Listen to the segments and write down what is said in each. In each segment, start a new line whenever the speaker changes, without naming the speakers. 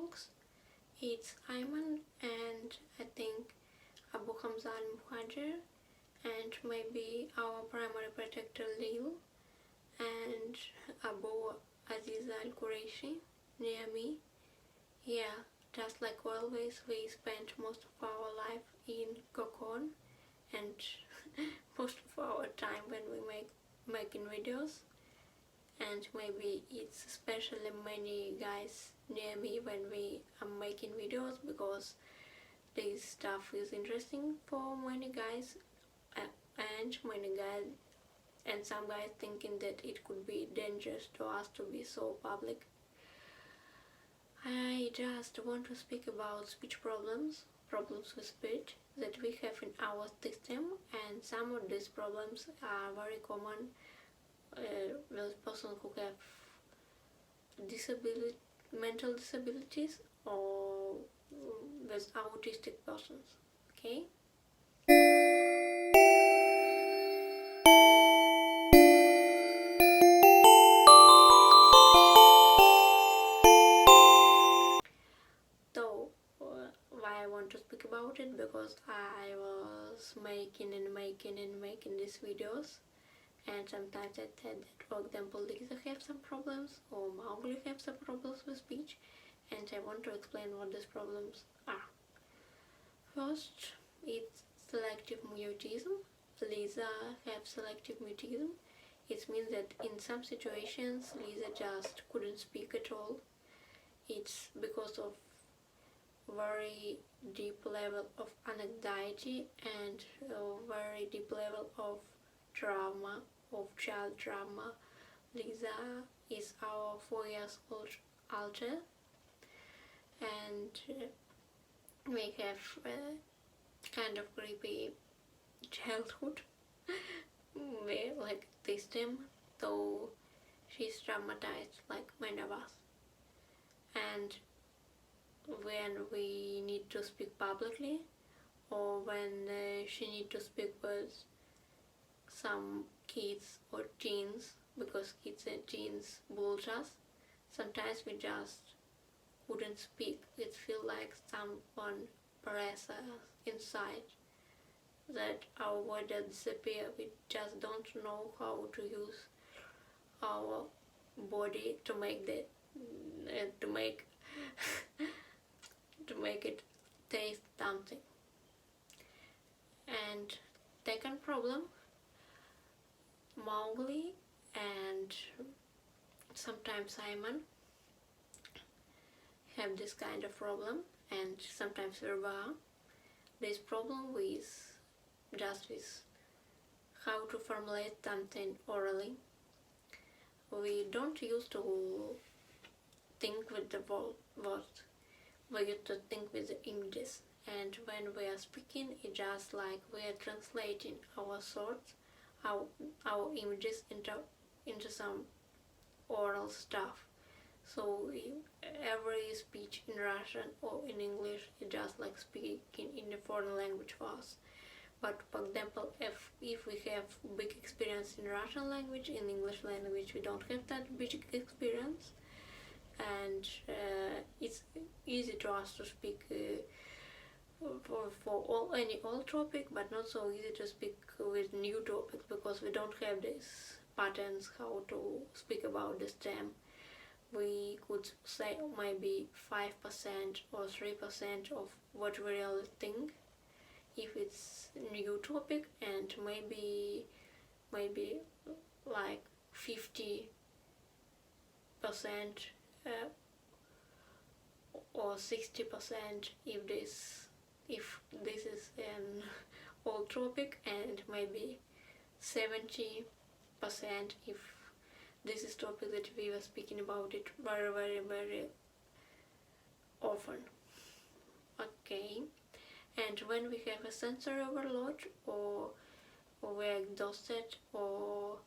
folks. It's Ayman and I think Abu Hamza al-Muhajir and maybe our primary protector Lil and Abu Aziz al-Quraishi near me. Yeah, just like always, we spent most of our life in Kokon and most of our time when we making videos, and maybe it's especially many guys near me when we are making videos because this stuff is interesting for many guys, and some guys thinking that it could be dangerous to us to be so public. I just want to speak about speech problems with speech that we have in our system, and some of these problems are very common with persons who have mental disabilities or with autistic persons. Okay? So, why I want to speak about it, because I was making these videos, and sometimes I said that, for example, Lisa have some problems or Mowgli have some problems with speech, and I want to explain what these problems are. First, it's selective mutism. Lisa have selective mutism. It means that in some situations Lisa just couldn't speak at all. It's because of very deep level of anxiety and a very deep level of trauma, of child trauma. Lisa is our 4 years old alter, and we have kind of creepy childhood where like this time, though she's traumatized like many of us. And when we need to speak publicly, or when she need to speak with some kids or teens, because kids and teens bully us, sometimes we just couldn't speak. It feels like someone press us inside, that our word disappear. We just don't know how to use our body to make that to make it taste something. And second problem, Mowgli and sometimes Simon have this kind of problem, and sometimes Verba. This problem with how to formulate something orally. We don't used to think with the words. We used to think with the images, and when we are speaking, it's just like we are translating our thoughts, our images into some oral stuff. So every speech in Russian or in English is just like speaking in a foreign language for us. But for example, if we have big experience in Russian language, in English language we don't have that big experience, and it's easy to us to speak for any old topic, but not so easy to speak with new topics, because we don't have these patterns how to speak about this term. We could say maybe 5% or 3% of what we really think if it's new topic, and maybe like 50% or 60% if this is an old topic, and maybe 70% if this is topic that we were speaking about it very often. Okay, and when we have a sensory overload, or we're exhausted, or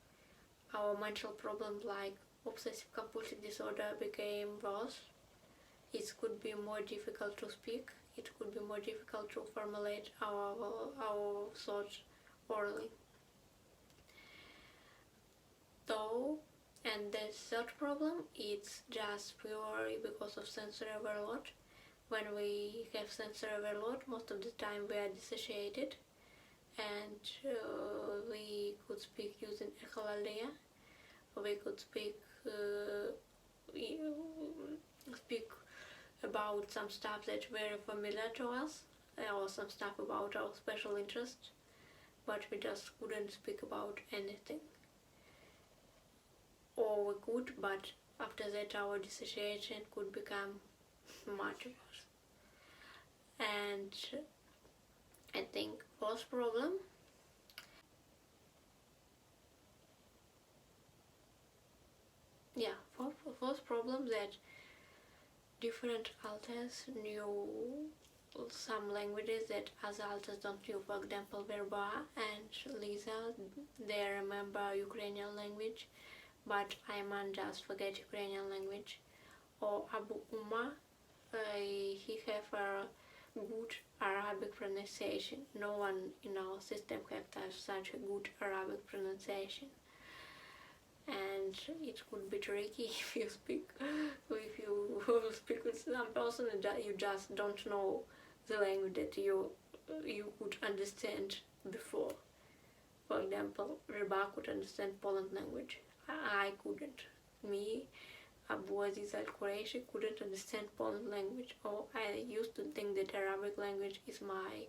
our mental problems like obsessive compulsive disorder became worse, it could be more difficult to speak. It could be more difficult to formulate our thoughts orally. So And the third problem, it's just purely because of sensory overload. When we have sensory overload, most of the time we are dissociated, and we could speak using echolalia. We could speak about some stuff that's very familiar to us, or some stuff about our special interest, but we just couldn't speak about anything. Or we could, but after that our dissociation could become much worse. And I think fourth problem, fourth problem that different alters knew some languages that other alters don't know. For example, Verba and Lisa, they remember Ukrainian language, but Ayman just forget Ukrainian language. Or Abu Umma, he have a good Arabic pronunciation. No one in our system have such a good Arabic pronunciation. And it could be tricky if you speak with some person that you just don't know the language that you could understand before. For example, Reba could understand Poland language. I couldn't. Me, Abu Aziz al-Quraishi, couldn't understand Poland language. Or I used to think that Arabic language is my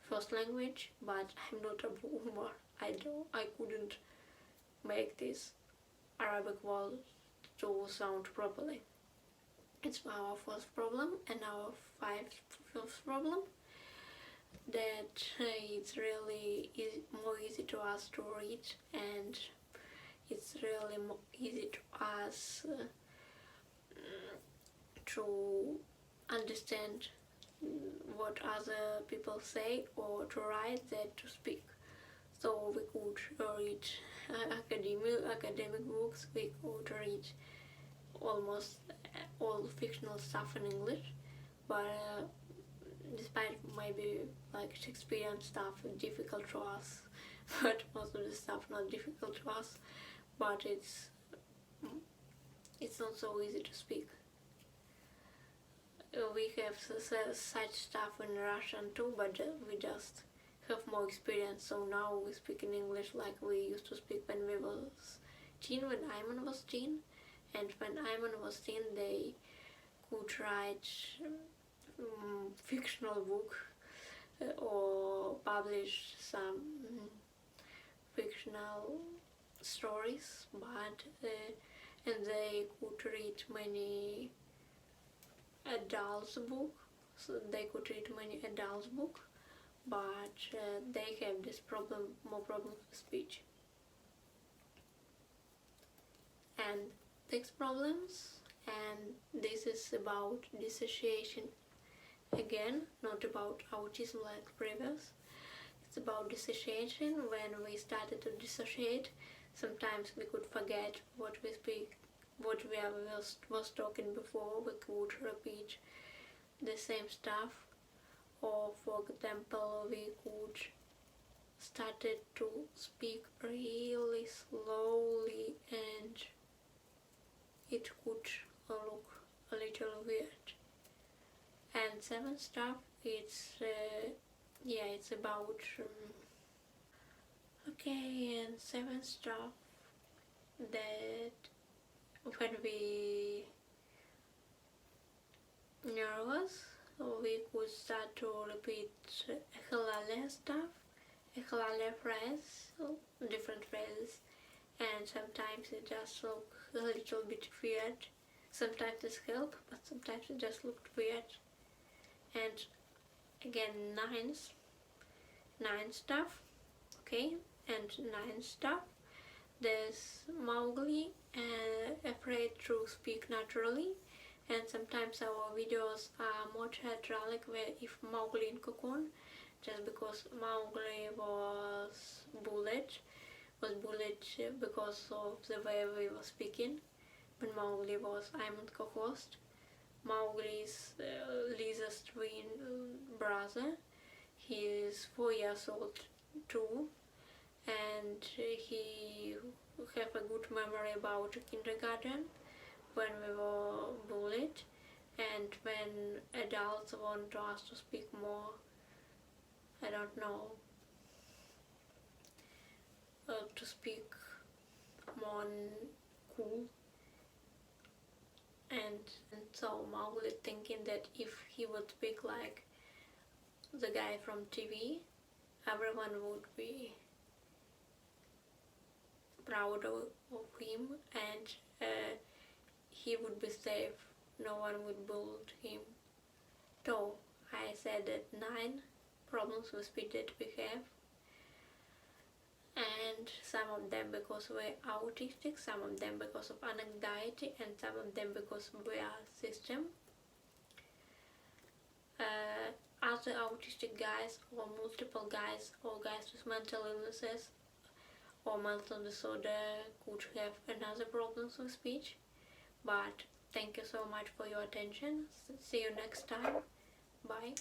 first language, but I'm not Abu Umar. I couldn't make this Arabic word to sound properly. It's our first problem. And our fifth problem, that it's really more easy to us to read, and it's really more easy to us to understand what other people say or to write than to speak. So we could read academic books, we could read almost all fictional stuff in English, but despite maybe like Shakespearean stuff difficult to us, but most of the stuff not difficult to us, but it's not so easy to speak. We have such stuff in Russian too, but we just have more experience, so now we speak in English like we used to speak when we was teen, when Ayman was teen. And when Ayman was teen, they could write fictional book or publish some fictional stories, but and they could read many adults book, but they have this more problem with speech. And next problems, and this is about dissociation again, not about autism like previous. It's about dissociation. When we started to dissociate, sometimes we could forget what we was talking before. We could repeat the same stuff, or for example, we could started to speak really slowly, and it could look a little weird. And seventh stuff, it's about and seventh stuff, that when we nervous, we could start to repeat echolale stuff, echolale phrase, different phrases, and sometimes it just look a little bit weird. Sometimes it help, but sometimes it just looked weird. And again, nine stuff, okay, and nine stuff. There's Mowgli, afraid to speak naturally, and sometimes our videos are more theatralic, where if Mowgli in cocoon, just because Mowgli was bullied because of the way we were speaking. When Mowgli was Ayman's co-host, Mowgli's Lisa's twin brother. He is 4 years old too, and he have a good memory about kindergarten when we were bullied, and when adults want us to speak more, I don't know, to speak more cool. And so Mowgli thinking that if he would speak like the guy from TV, everyone would be proud of him, and he would be safe. No one would bully him. So I said that 9 problems with speech that we have, and some of them because we're autistic, some of them because of anxiety, and some of them because we are system. Other autistic guys or multiple guys or guys with mental illnesses or mental disorder could have another problems with speech. But thank you so much for your attention. See you next time. Bye.